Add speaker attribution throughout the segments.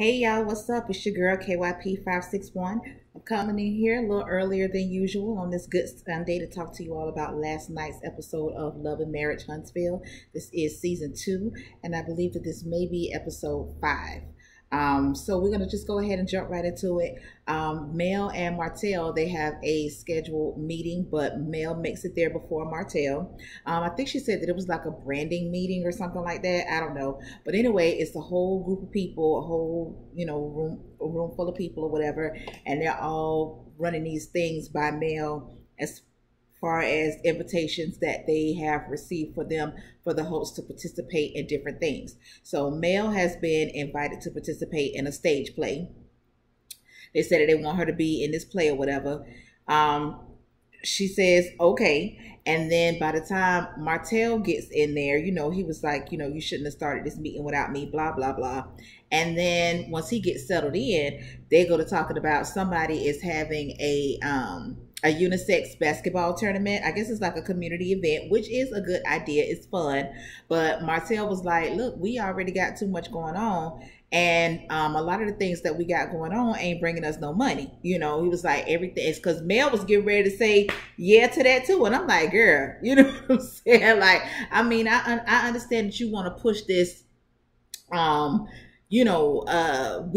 Speaker 1: Hey y'all, what's up? It's your girl KYP561. I'm coming in here a little earlier than usual on this good Sunday to talk to you all about last night's episode of Love and Marriage Huntsville. This is season 2, and I believe that this may be episode 5. So we're going to just go ahead and jump right into it. Mel and Martel, they have a scheduled meeting, but Mel makes it there before Martel. I think she said that it was like a branding meeting or something like that. I don't know. But anyway, it's a whole group of people, a whole, room full of people or whatever. And they're all running these things by Mel as far as invitations that they have received for them, for the hosts to participate in different things. So Mel has been invited to participate in a stage play. They said that they want her to be in this play or whatever. She says, okay. And then by the time Martel gets in there, he was like, you shouldn't have started this meeting without me, blah, blah, blah. And then once he gets settled in, they go to talking about somebody is having a unisex basketball tournament. I guess it's like a community event, which is a good idea. It's fun. But Martel was like, look, we already got too much going on. And a lot of the things that we got going on ain't bringing us no money. He was like, everything is because Mel was getting ready to say yeah to that too. And I'm like, girl, you know what I'm saying? Like, I mean, I understand that you want to push this, we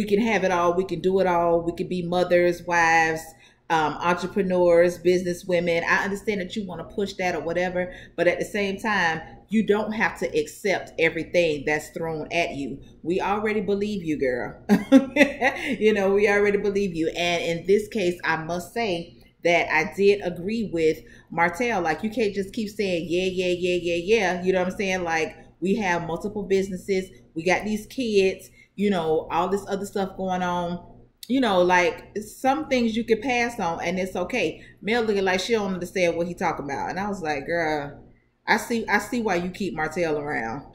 Speaker 1: can have it all. We can do it all. We can be mothers, wives, entrepreneurs, business women. I understand that you want to push that or whatever, but at the same time, you don't have to accept everything that's thrown at you. We already believe you, girl. We already believe you. And in this case, I must say that I did agree with Martel. Like, you can't just keep saying, yeah. You know what I'm saying? Like, we have multiple businesses. We got these kids, all this other stuff going on. Like some things you could pass on and it's okay. Mel looking like she don't understand what he talking about. And I was like, girl, I see why you keep Martel around.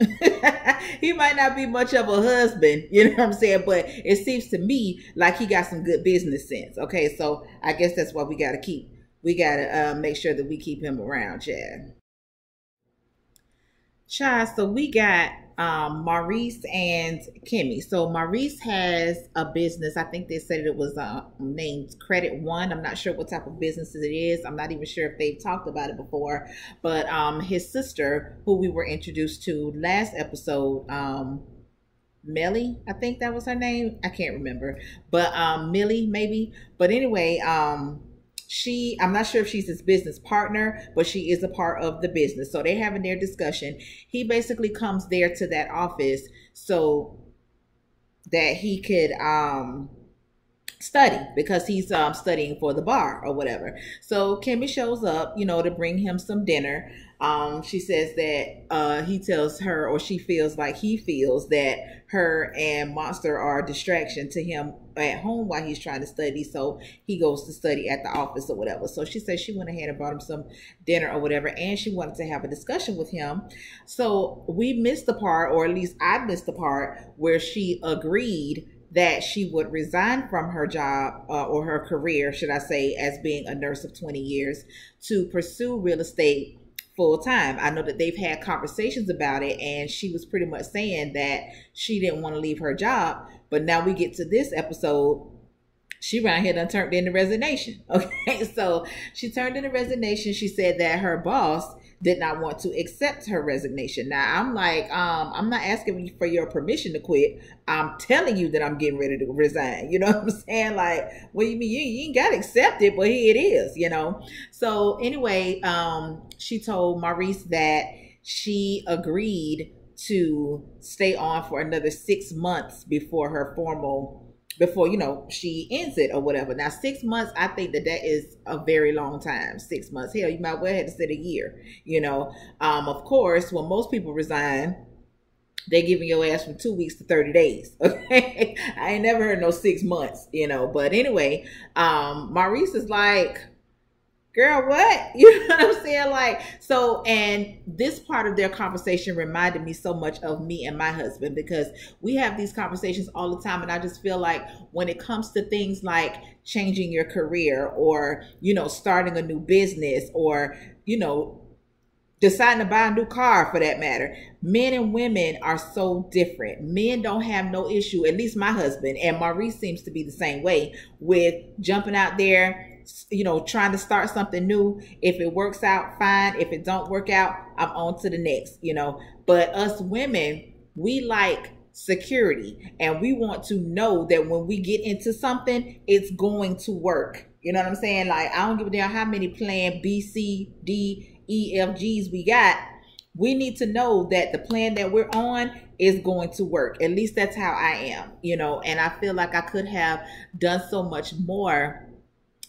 Speaker 1: He might not be much of a husband, you know what I'm saying? But it seems to me like he got some good business sense. Okay, so I guess that's why we got to make sure that we keep him around, Chad. Child, so we got Maurice and Kimmy. So Maurice has a business. I think they said it was named Credit One. I'm not sure what type of business it is. I'm not even sure if they've talked about it before. But his sister, who we were introduced to last episode, Melly, I think that was her name. I can't remember. But Millie, maybe. But anyway, I'm not sure if she's his business partner, but she is a part of the business. So they're having their discussion. He basically comes there to that office so that he could study, because he's studying for the bar or whatever. So Kimmy shows up, to bring him some dinner. She says that he tells her, or she feels like he feels that her and Monster are a distraction to him at home while he's trying to study. So he goes to study at the office or whatever. So she says she went ahead and brought him some dinner or whatever, and she wanted to have a discussion with him. So we missed the part, or at least I missed the part, where she agreed that she would resign from her job or her career, should I say, as being a nurse of 20 years to pursue real estate full time. I know that they've had conversations about it, and she was pretty much saying that she didn't want to leave her job. But now we get to this episode, she around here done turned in the resignation. Okay, so she turned in the resignation. She said that her boss did not want to accept her resignation. Now I'm like, I'm not asking you for your permission to quit. I'm telling you that I'm getting ready to resign. You know what I'm saying? Like, what do you mean? You ain't got to accept it, but here it is, So anyway, she told Maurice that she agreed to stay on for another 6 months before she ends it or whatever. Now, 6 months, I think that is a very long time. 6 months. Hell, you might well have to say a year, Of course, when most people resign, they're giving your ass from 2 weeks to 30 days. Okay. I ain't never heard no 6 months, But anyway, Maurice is like, girl, what? You know what I'm saying? Like, so, and this part of their conversation reminded me so much of me and my husband, because we have these conversations all the time. And I just feel like when it comes to things like changing your career or, starting a new business or, deciding to buy a new car for that matter. Men and women are so different. Men don't have no issue, at least my husband, and Maurice seems to be the same way, with jumping out there, you know, trying to start something new. If it works out, fine. If it don't work out, I'm on to the next, you know. But us women, we like security, and we want to know that when we get into something, it's going to work. You know what I'm saying? Like, I don't give a damn how many plan B, C, D, E, F, G's we got. We need to know that the plan that we're on is going to work. At least that's how I am, you know. And I feel like I could have done so much more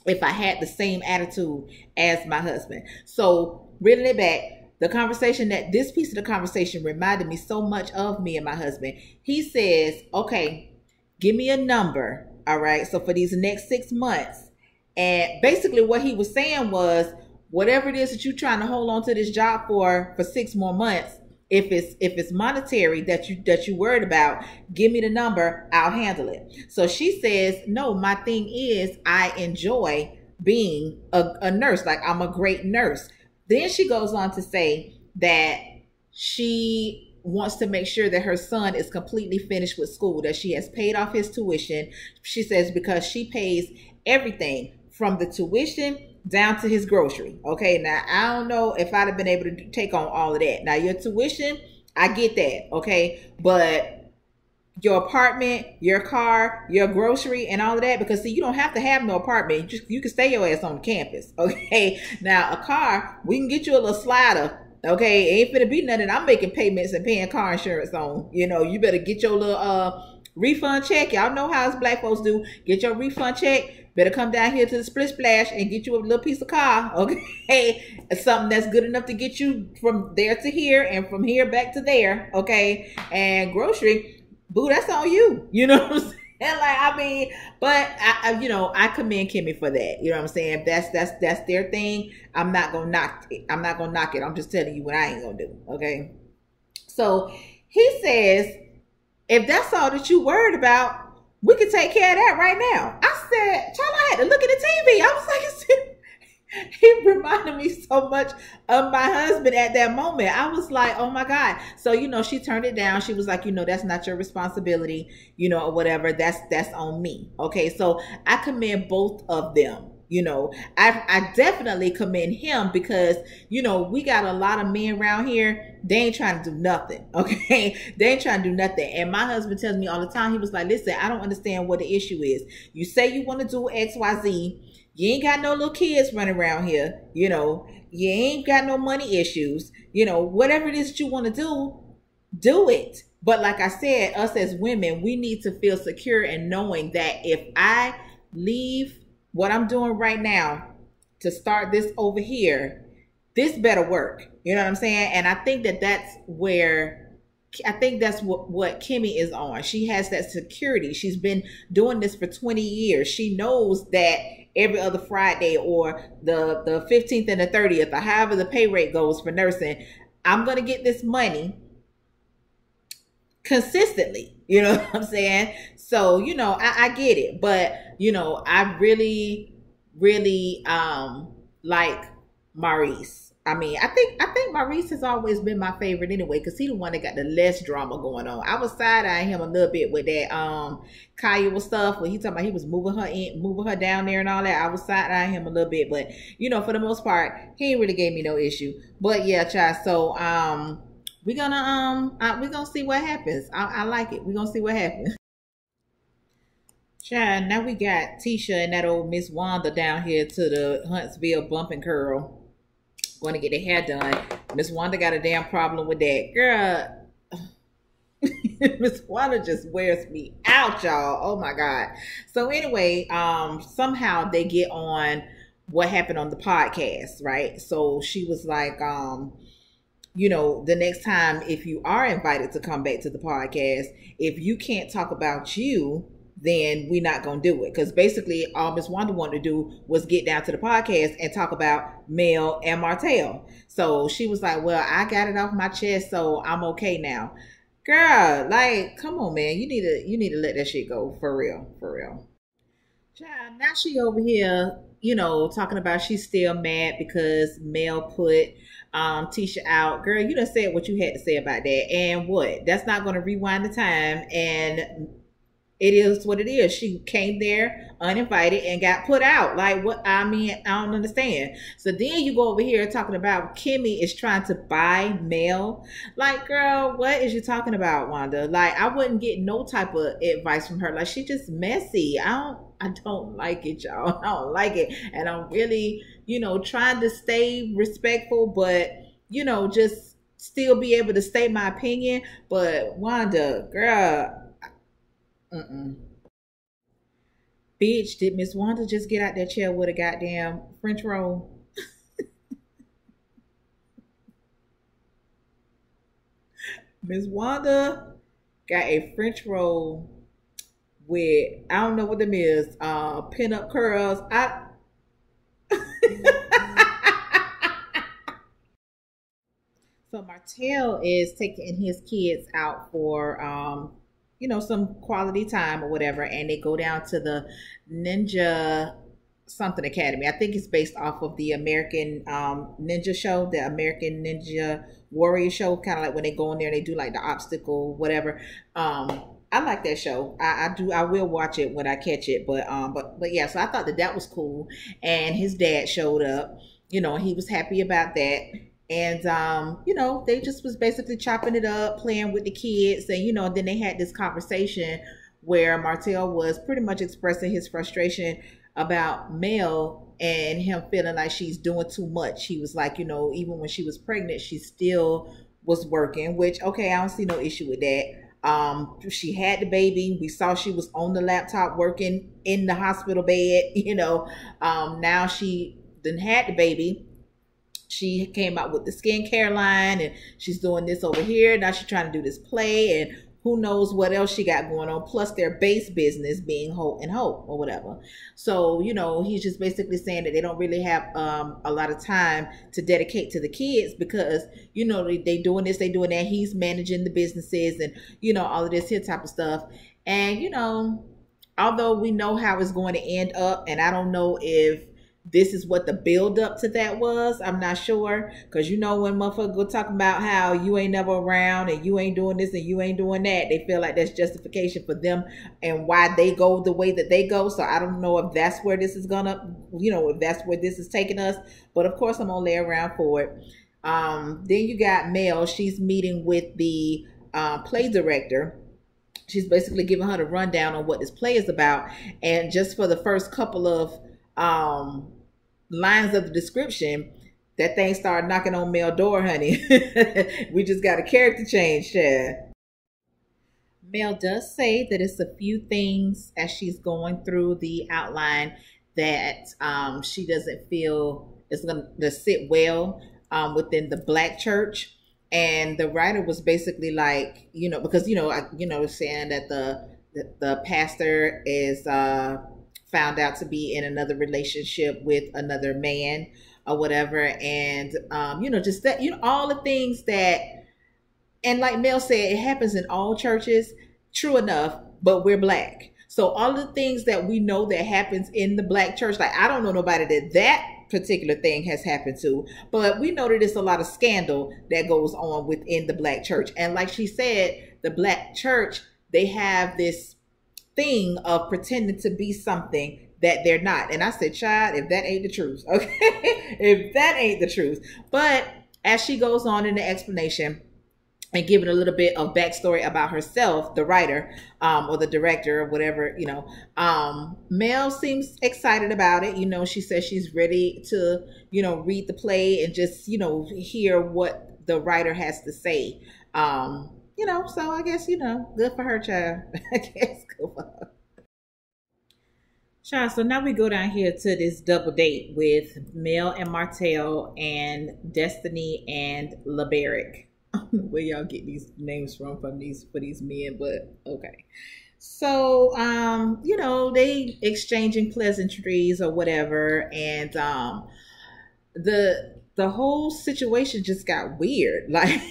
Speaker 1: if I had the same attitude as my husband. So reeling it back, the conversation, that this piece of the conversation reminded me so much of me and my husband. He says, okay, give me a number. All right. So for these next 6 months. And basically what he was saying was, whatever it is that you're trying to hold on to this job for 6 more months, if it's monetary that you worried about, give me the number, I'll handle it. So she says, no, my thing is I enjoy being a nurse. Like, I'm a great nurse. Then she goes on to say that she wants to make sure that her son is completely finished with school, that she has paid off his tuition. She says because she pays everything from the tuition down to his grocery. Okay, now I don't know if I'd have been able to take on all of that. Now your tuition, I get that, okay, but your apartment, your car, your grocery, and all of that, because see, you don't have to have no apartment. You can stay your ass on the campus, okay? Now a car, we can get you a little slider. Okay, ain't finna be nothing I'm making payments and paying car insurance on. You know, you better get your little refund check. Y'all know how us black folks do. Get your refund check. Better come down here to the Split Splash and get you a little piece of car, okay? Something that's good enough to get you from there to here and from here back to there, okay? And grocery, boo, that's on you. You know what I'm saying? Like, I mean, but I you know, I commend Kimmy for that. You know what I'm saying? That's their thing. I'm not gonna knock it. I'm not gonna knock it. I'm just telling you what I ain't gonna do, okay? So he says, if that's all that you worried about, we can take care of that right now. I said, child, I had to look at the TV. I was like, he reminded me so much of my husband at that moment. I was like, oh my God. So, you know, she turned it down. She was like, you know, that's not your responsibility, you know, or whatever. That's on me. Okay. So I commend both of them. You know, I definitely commend him because, you know, we got a lot of men around here. They ain't trying to do nothing. Okay. They ain't trying to do nothing. And my husband tells me all the time, he was like, listen, I don't understand what the issue is. You say you want to do X, Y, Z. You ain't got no little kids running around here. You know, you ain't got no money issues. You know, whatever it is that you want to do it. But like I said, us as women, we need to feel secure in knowing that if I leave what I'm doing right now to start this over here, this better work. You know what I'm saying? And I think that that's where, I think that's what Kimmy is on. She has that security. She's been doing this for 20 years. She knows that every other Friday or the 15th and the 30th, or however the pay rate goes for nursing, I'm going to get this money consistently. You know what I'm saying? So, you know, I get it. But, you know, I really, really like Maurice. I mean, I think Maurice has always been my favorite anyway, because he's the one that got the less drama going on. I was side-eyeing him a little bit with that Kaya stuff, when he talking about he was moving her down there and all that. I was side-eyeing him a little bit, but you know, for the most part, he ain't really gave me no issue. But yeah, child. So we're gonna see what happens. I like it. We're gonna see what happens. Child, now we got Tasha and that old Miss Wanda down here to the Huntsville bump and curl. Going to get their hair done. Miss Wanda got a damn problem with that. Girl, Miss Wanda just wears me out, y'all. Oh my God. So anyway, somehow they get on what happened on the podcast, right? So she was like, you know, the next time, if you are invited to come back to the podcast, if you can't talk about you, then we're not going to do it. Because basically all Miss Wanda wanted to do was get down to the podcast and talk about Mel and Martel. So she was like, well, I got it off my chest, so I'm okay now. Girl, like, come on, man. You need to let that shit go. For real. For real. Child, now she over here, talking about she's still mad because Mel put Tisha out. Girl, you done said what you had to say about that. And what? That's not going to rewind the time. And it is what it is. She came there uninvited and got put out. Like, what? I mean, I don't understand. So then you go over here talking about Kimmy is trying to buy Mel. Like, girl, what is you talking about, Wanda? Like, I wouldn't get no type of advice from her. Like, she just messy. I don't like it, y'all. I don't like it. And I'm really, trying to stay respectful, but, just still be able to state my opinion. But Wanda, girl, mm-mm. Bitch, did Miss Wanda just get out that chair with a goddamn French roll? Miss Wanda got a French roll with, I don't know what them is, pin up curls. I So Martell is taking his kids out for some quality time or whatever, and they go down to the Ninja something Academy. I think it's based off of the American Ninja show, the American Ninja Warrior show, kind of like when they go in there and they do like the obstacle, whatever. I like that show. I do. I will watch it when I catch it. But yeah. So I thought that was cool. And his dad showed up. He was happy about that. And they just was basically chopping it up, playing with the kids, and then they had this conversation where Martell was pretty much expressing his frustration about Mel and him feeling like she's doing too much. He was like, even when she was pregnant, she still was working, which okay, I don't see no issue with that. She had the baby. We saw she was on the laptop working in the hospital bed. Now she then had the baby. She came out with the skincare line, and she's doing this over here. Now she's trying to do this play, and who knows what else she got going on. Plus their base business being Hope and Hope or whatever. So he's just basically saying that they don't really have a lot of time to dedicate to the kids because they doing this, they doing that. He's managing the businesses and all of this here type of stuff. And although we know how it's going to end up, and I don't know if this is what the build up to that was. I'm not sure. Because when motherfuckers go talking about how you ain't never around and you ain't doing this and you ain't doing that, they feel like that's justification for them and why they go the way that they go. So I don't know if that's where this is gonna, if that's where this is taking us. But of course I'm gonna lay around for it. Then you got Mel. She's meeting with the play director. She's basically giving her the rundown on what this play is about. And just for the first couple of lines of the description, that thing started knocking on Mel door, honey. We just got a character change, Chad. Mel does say that it's a few things as she's going through the outline that she doesn't feel is going to sit well within the black church. And the writer was basically like, because saying that the pastor is found out to be in another relationship with another man or whatever, and just that, all the things that, and like Mel said, it happens in all churches. True enough, but we're black, so all the things that we know that happens in the black church, like I don't know nobody that particular thing has happened to, but we know that there's a lot of scandal that goes on within the black church. And like she said, the black church, they have this thing of pretending to be something that they're not. And I said, child, if that ain't the truth, okay? If that ain't the truth. But as she goes on in the explanation and giving a little bit of backstory about herself, the writer or the director or whatever, Mel seems excited about it. She says she's ready to, read the play and just, hear what the writer has to say. So I guess, good for her, child. I guess good for her. Child, so now we go down here to this double date with Mel and Martel and Destiny and LeBaric. Where y'all get these names from these for these men, but okay. So they exchanging pleasantries or whatever, and the whole situation just got weird. Like,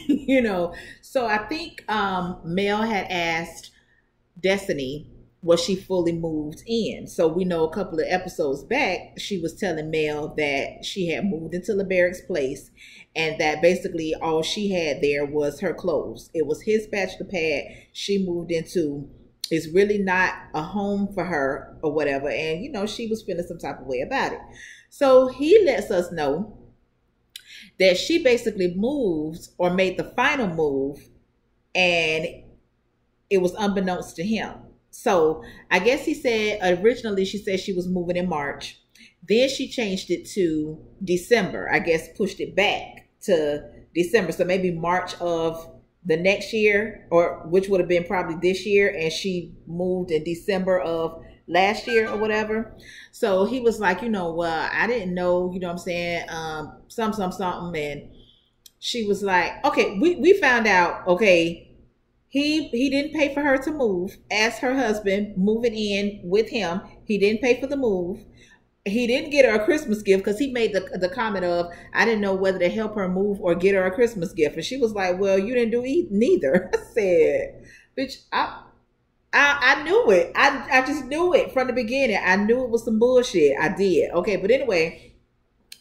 Speaker 1: so I think Mel had asked Destiny was she fully moved in. So we know a couple of episodes back, she was telling Mel that she had moved into LeBarrick's place and that basically all she had there was her clothes. It was his bachelor pad she moved into. It's really not a home for her or whatever. And, you know, she was feeling some type of way about it. So he lets us know that she basically moved or made the final move and it was unbeknownst to him. So I guess he said originally she said she was moving in March. Then she changed it to December. I guess pushed it back to December. So maybe March of the next year, or which would have been probably this year. And she moved in December of last year or whatever. So he was like, you know, well, I didn't know, you know what I'm saying? Something. And she was like, okay, we found out, okay, he didn't pay for her to move as her husband moving in with him. He didn't pay for the move. He didn't get her a Christmas gift because he made the comment of, I didn't know whether to help her move or get her a Christmas gift. And she was like, well, you didn't do neither. I said, bitch, I knew it. I just knew it from the beginning. I knew it was some bullshit. I did. Okay, but anyway,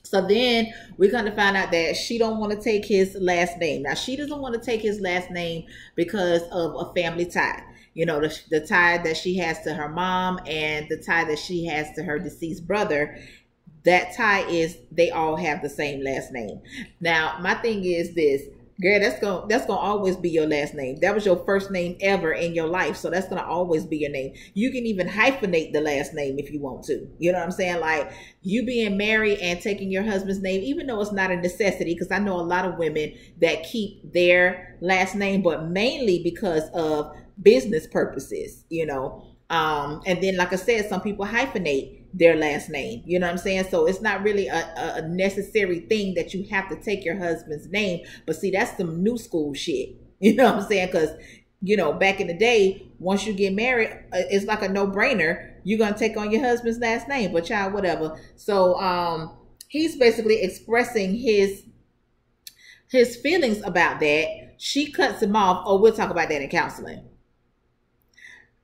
Speaker 1: so then we're going to find out that she don't want to take his last name. Now, she doesn't want to take his last name because of a family tie. You know, the tie that she has to her mom and the tie that she has to her deceased brother. That tie is they all have the same last name. Now, my thing is this. Girl, that's gonna always be your last name. That was your first name ever in your life, so that's gonna always be your name. You can even hyphenate the last name if you want to. You know what I'm saying? Like you being married and taking your husband's name, even though it's not a necessity, because I know a lot of women that keep their last name, but mainly because of business purposes. You know, and then like I said, some people hyphenate their last name. You know what I'm saying? So it's not really a necessary thing that you have to take your husband's name. But see, that's some new school shit. You know what I'm saying? Because, you know, back in the day, once you get married, it's like a no-brainer. You're going to take on your husband's last name. But child, whatever. So he's basically expressing his feelings about that. She cuts him off. Oh, we'll talk about that in counseling.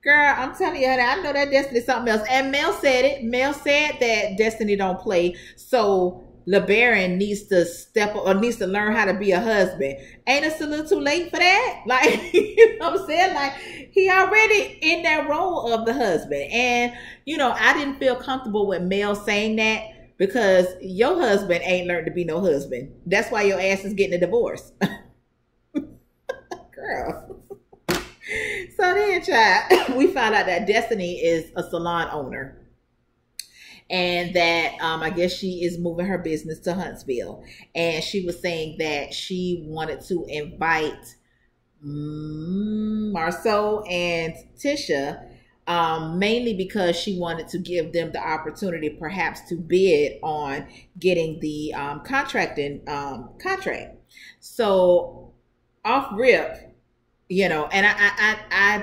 Speaker 1: Girl, I'm telling you, I know that Destiny something else. And Mel said it. Mel said that Destiny don't play. So LeBaron needs to step up or needs to learn how to be a husband. Ain't it a little too late for that? Like, you know what I'm saying? Like, he already in that role of the husband. And, you know, I didn't feel comfortable with Mel saying that because your husband ain't learned to be no husband. That's why your ass is getting a divorce. Girl. So then, child, we found out that Destiny is a salon owner. And that I guess she is moving her business to Huntsville. And she was saying that she wanted to invite Marceau and Tasha, mainly because she wanted to give them the opportunity perhaps to bid on getting the contract. So off rip, you know, and I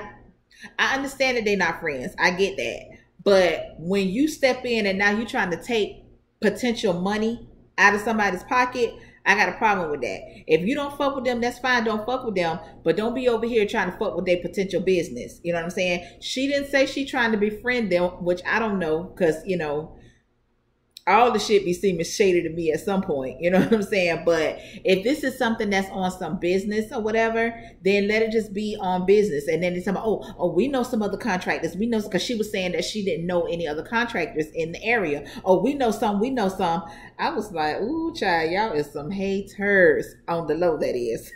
Speaker 1: understand that they're not friends. I get that. But when you step in and now you're trying to take potential money out of somebody's pocket, I got a problem with that. If you don't fuck with them, that's fine. Don't fuck with them. But don't be over here trying to fuck with their potential business. You know what I'm saying? She didn't say she trying to befriend them, which I don't know because, you know, all the shit be seeming shady to me at some point. You know what I'm saying? But if this is something that's on some business or whatever, then let it just be on business. And then it's about, oh, we know some other contractors. We know, because she was saying that she didn't know any other contractors in the area. Oh, we know some. I was like, ooh, child, y'all is some haters on the low, that is.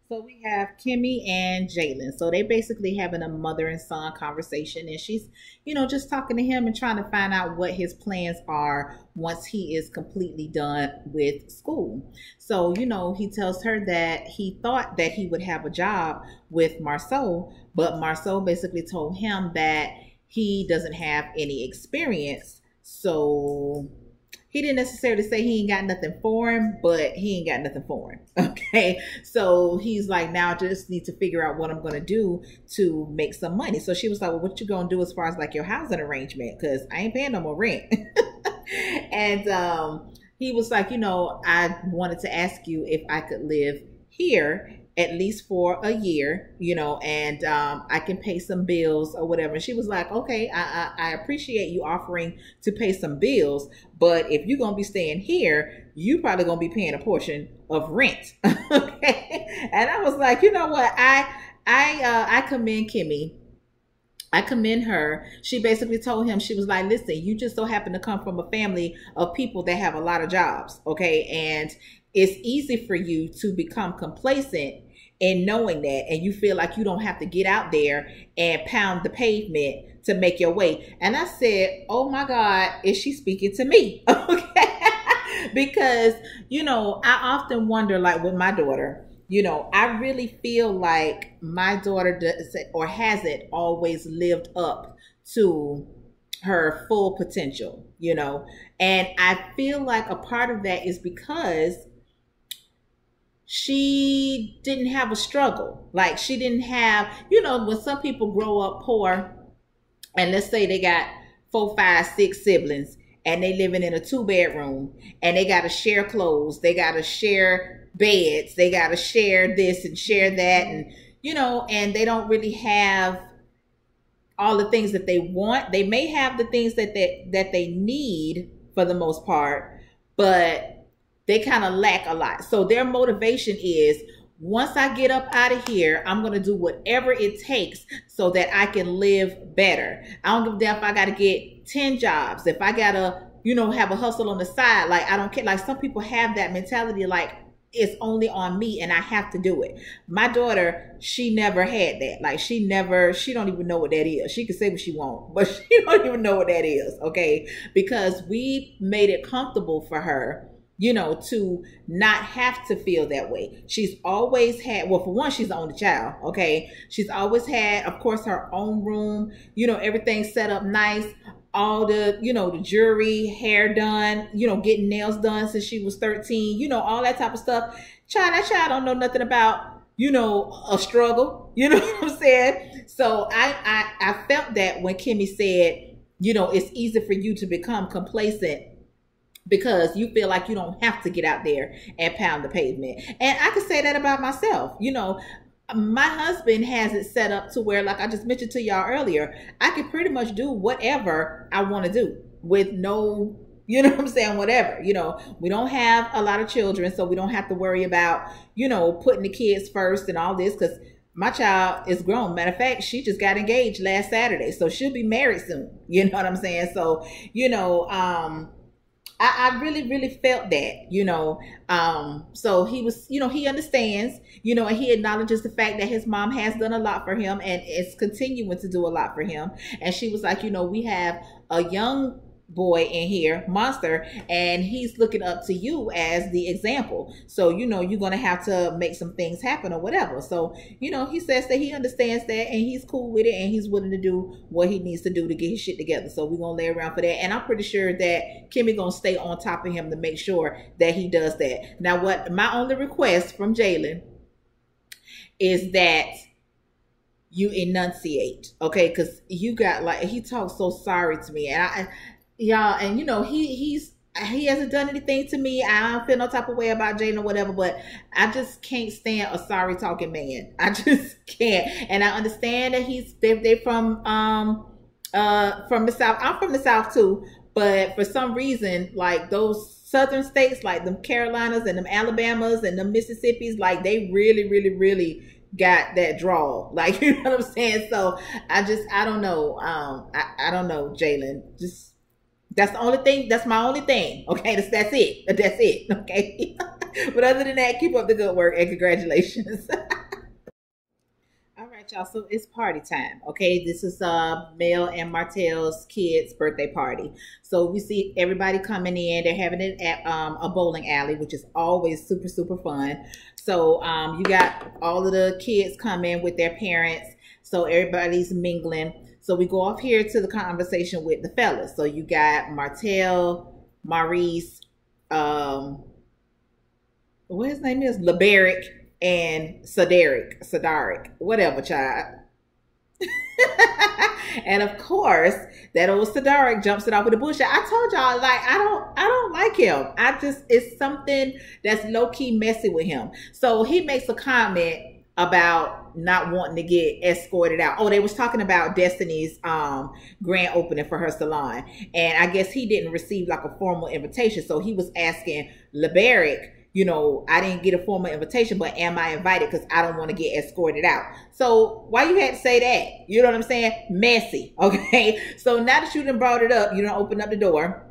Speaker 1: So we have Kimmy and Jalen. So they basically having a mother and son conversation, and she's, you know, just talking to him and trying to find out what his plans are once he is completely done with school. So, you know, he tells her that he thought that he would have a job with Marceau, but Marceau basically told him that he doesn't have any experience. So he didn't necessarily say he ain't got nothing for him, but he ain't got nothing for him. Okay. So he's like, now I just need to figure out what I'm going to do to make some money. So she was like, well, what you going to do as far as like your housing arrangement? Cause I ain't paying no more rent. And, he was like, you know, I wanted to ask you if I could live here at least for a year, and I can pay some bills or whatever. And she was like, okay, I appreciate you offering to pay some bills, but if you're going to be staying here, you probably going to be paying a portion of rent. Okay. And I was like, you know what? I commend Kimmy. I commend her. She basically told him, she was like, listen, you just so happen to come from a family of people that have a lot of jobs. Okay. And it's easy for you to become complacent in knowing that. And you feel like you don't have to get out there and pound the pavement to make your way. And I said, oh my God, is she speaking to me? Okay. Because, I often wonder, like with my daughter, I really feel like my daughter does or hasn't always lived up to her full potential, and I feel like a part of that is because she didn't have a struggle. Like she didn't have, when some people grow up poor and let's say they got 4, 5, 6 siblings and they living in a 2-bedroom and they got to share clothes, they got to share beds, they got to share this and share that, and and they don't really have all the things that they want. They may have the things that they need for the most part, but they kind of lack a lot. So their motivation is, once I get up out of here, I'm going to do whatever it takes so that I can live better. I don't give a damn if I got to get 10 jobs, if I got to, have a hustle on the side. Like, I don't care. Like some people have that mentality, like it's only on me and I have to do it. My daughter, she never had that. Like she don't even know what that is. She can say what she wants, but she don't even know what that is. Okay. Because we made it comfortable for her, to not have to feel that way. She's always had, well, for one, she's the only child. Okay. She's always had, of course, her own room, everything set up nice, all the, the jewelry, hair done, getting nails done since she was 13, all that type of stuff. That child don't know nothing about, a struggle, what I'm saying? So I felt that when Kimmy said, it's easy for you to become complacent because you feel like you don't have to get out there and pound the pavement. And I could say that about myself. My husband has it set up to where, like I just mentioned to y'all earlier, I can pretty much do whatever I want to do with no, whatever. We don't have a lot of children, so we don't have to worry about, putting the kids first and all this, because my child is grown. Matter of fact, she just got engaged last Saturday, so she'll be married soon. You know what I'm saying? So, I really, really felt that, so he was, he understands, and he acknowledges the fact that his mom has done a lot for him and is continuing to do a lot for him. And she was like, we have a young boy in here, Monster, and he's looking up to you as the example. So, you're going to have to make some things happen or whatever. So, he says that he understands that and he's cool with it and he's willing to do what he needs to do to get his shit together. So we're going to lay around for that. And I'm pretty sure that Kimmy going to stay on top of him to make sure that he does that. Now, what my only request from Jalen is that you enunciate, okay? Because you got, like, he talks so sorry to me. And y'all, and he hasn't done anything to me. I don't feel no type of way about Jalen or whatever, but I just can't stand a sorry talking man. I just can't. And I understand that they're from the South. I'm from the South too, but for some reason, like those southern states, like them Carolinas and them Alabamas and them Mississippis, like they really, really, really got that draw. Like, you know what I'm saying? So I don't know. I don't know, Jalen. Just, that's the only thing. That's my only thing. Okay. That's it. That's it. Okay. But other than that, keep up the good work and congratulations. All right, y'all. So it's party time. Okay. This is Mel and Martel's kids' birthday party. So we see everybody coming in. They're having it at a bowling alley, which is always super, super fun. So you got all of the kids coming with their parents. So everybody's mingling. So we go off here to the conversation with the fellas. So you got Martel, Maurice, what his name is? Laberic and Sadaric, whatever, child. And of course, that old Sadaric jumps it off with the bullshit. I told y'all, like, I don't like him. It's something that's low key messy with him. So he makes a comment about not wanting to get escorted out. Oh, they was talking about Destiny's grand opening for her salon, and I guess he didn't receive like a formal invitation, so he was asking LeBaric, you know, I didn't get a formal invitation, but am I invited? Because I don't want to get escorted out. So why you had to say that? You know what I'm saying? Messy. Okay. So now that you done brought it up, you done opened up the door.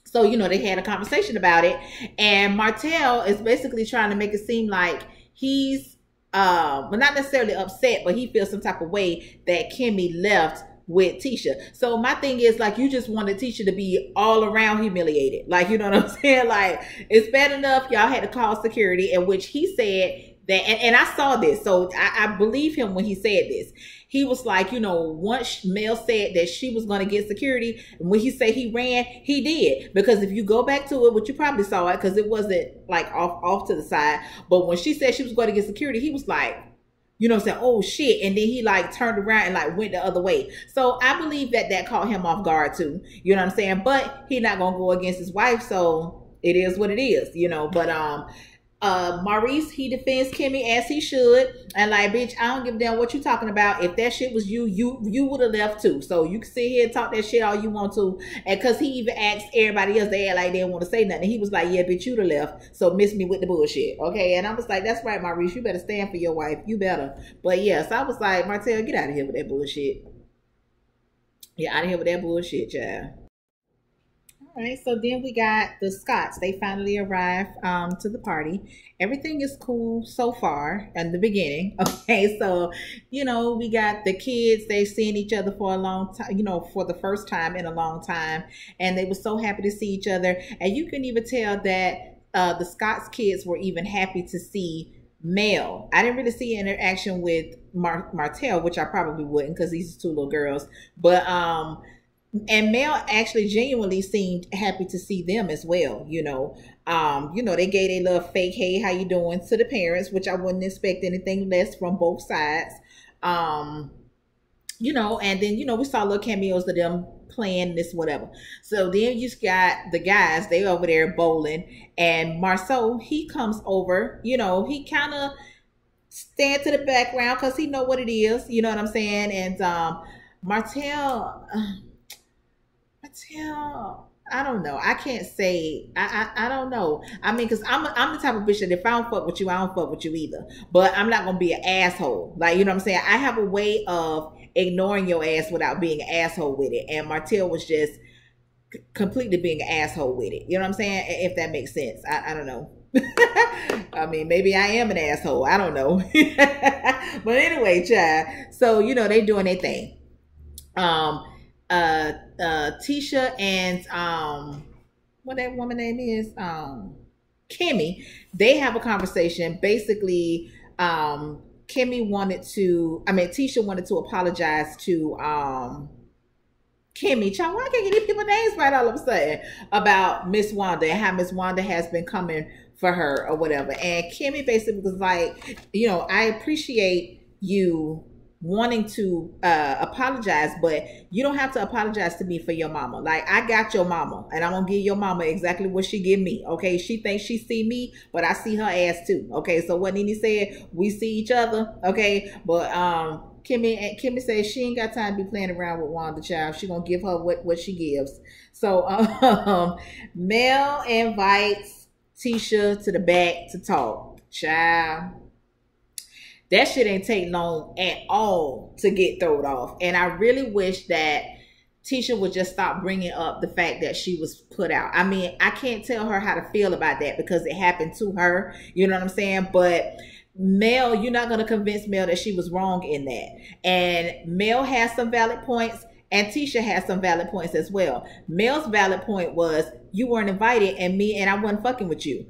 Speaker 1: So, you know, they had a conversation about it. And Martel is basically trying to make it seem like he's, well, not necessarily upset, but he feels some type of way that Kimmy left with Tisha. So my thing is, like, you just wanted Tisha to be all around humiliated. Like, you know what I'm saying? Like, it's bad enough y'all had to call security, in which he said that, and I saw this, so I believe him when he said this. He was like, you know, once Mel said that she was going to get security, and when he said he ran, he did. Because if you go back to it, which you probably saw it, because it wasn't like off to the side, but when she said she was going to get security, he was like, you know what I'm saying? Oh shit. And then he like turned around and like went the other way. So I believe that caught him off guard too. You know what I'm saying? But he's not going to go against his wife. So it is what it is, you know, but, Maurice, he defends Kimmy as he should, and like, bitch, I don't give a damn what you talking about. If that shit was you would have left too. So you can sit here and talk that shit all you want to, and because he even asked everybody else, they act like they didn't want to say nothing. He was like, yeah, bitch, you'd have left, so miss me with the bullshit. Okay. And I was like, that's right, Maurice, you better stand for your wife, you better. But yes, I was like, Martel, get out of here with that bullshit. Yeah, out of here with that bullshit, child. All right, so then we got the Scotts. They finally arrived to the party. Everything is cool so far in the beginning. Okay, so, you know, we got the kids. They've seen each other for a long time, you know, for the first time in a long time. And they were so happy to see each other. And you can even tell that the Scotts kids were even happy to see Mel. I didn't really see interaction with Martel, which I probably wouldn't because these are two little girls. But, and Mel actually genuinely seemed happy to see them as well, you know. They gave a little fake, hey, how you doing, to the parents, which I wouldn't expect anything less from both sides. You know, and then, you know, we saw little cameos of them playing this, whatever. So then you got the guys, they over there bowling, and Marceau, he comes over, you know, he kind of stand to the background because he know what it is, you know what I'm saying? And Martel, I don't know. I can't say. I don't know. I mean, because I'm the type of bitch that if I don't fuck with you, I don't fuck with you either. But I'm not gonna be an asshole. Like, you know what I'm saying? I have a way of ignoring your ass without being an asshole with it. And Martel was just completely being an asshole with it. You know what I'm saying? If that makes sense. I don't know. I mean, maybe I am an asshole. I don't know. But anyway, child. So, you know, they doing their thing. Tisha and what that woman name is, Kimmy, they have a conversation. Basically, Tisha wanted to apologize to Kimmy. Child, why can't get these people's names right all of a sudden, about Miss Wanda and how Miss Wanda has been coming for her or whatever. And Kimmy basically was like, you know, I appreciate you wanting to apologize, but you don't have to apologize to me for your mama. Like, I got your mama, and I'm gonna give your mama exactly what she give me. Okay, she thinks she see me, but I see her ass too. Okay, so what Nene said, we see each other. Okay, but Kimmy says she ain't got time to be playing around with Wanda, child. She gonna give her what she gives. So Mel invites Tisha to the back to talk, child. That shit ain't take long at all to get thrown off. And I really wish that Tisha would just stop bringing up the fact that she was put out. I mean, I can't tell her how to feel about that because it happened to her. You know what I'm saying? But Mel, you're not going to convince Mel that she was wrong in that. And Mel has some valid points, and Tisha has some valid points as well. Mel's valid point was, you weren't invited, and I wasn't fucking with you.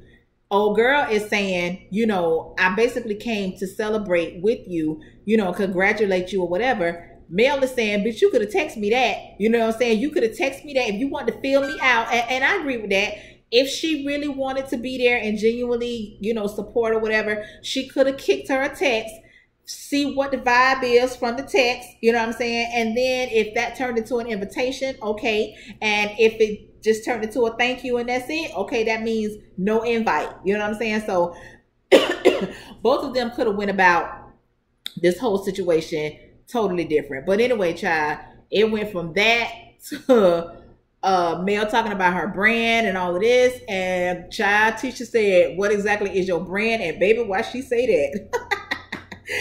Speaker 1: Old girl is saying, you know, I basically came to celebrate with you, you know, congratulate you or whatever. Mel is saying, bitch, you could have texted me that. You know what I'm saying? You could have texted me that if you wanted to fill me out. And I agree with that. If she really wanted to be there and genuinely, you know, support or whatever, she could have kicked her a text, see what the vibe is from the text, you know what I'm saying? And then if that turned into an invitation, okay. And if it just turned into a thank you and that's it, okay, that means no invite, you know what I'm saying? So both of them could have went about this whole situation totally different. But anyway, child, it went from that to Mel talking about her brand and all of this. And child, teacher said, what exactly is your brand? And baby, why she say that?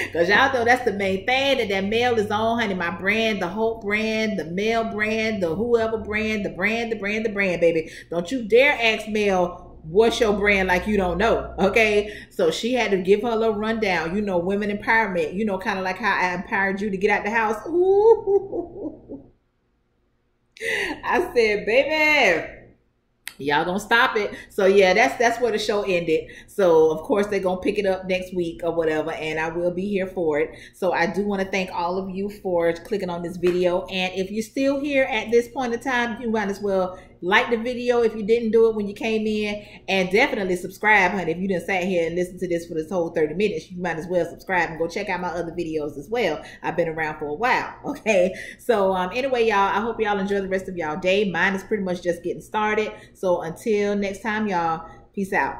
Speaker 1: Because y'all know that's the main thing that Mel is on, honey. My brand, the Hope brand, the Mel brand, the whoever brand, the brand, baby. Don't you dare ask Mel, what's your brand, like you don't know, okay? So she had to give her a little rundown. You know, women empowerment. You know, kind of like how I empowered you to get out the house. Ooh. I said, baby, y'all gonna stop it. So yeah, that's where the show ended. So of course they're gonna pick it up next week or whatever, and I will be here for it. So I do want to thank all of you for clicking on this video. And if you're still here at this point in time, you might as well like the video if you didn't do it when you came in, and definitely subscribe, honey. If you didn't sat here and listen to this for this whole 30 minutes, you might as well subscribe and go check out my other videos as well. I've been around for a while, okay? So anyway, y'all, I hope y'all enjoy the rest of y'all day. Mine is pretty much just getting started. So until next time, y'all, peace out.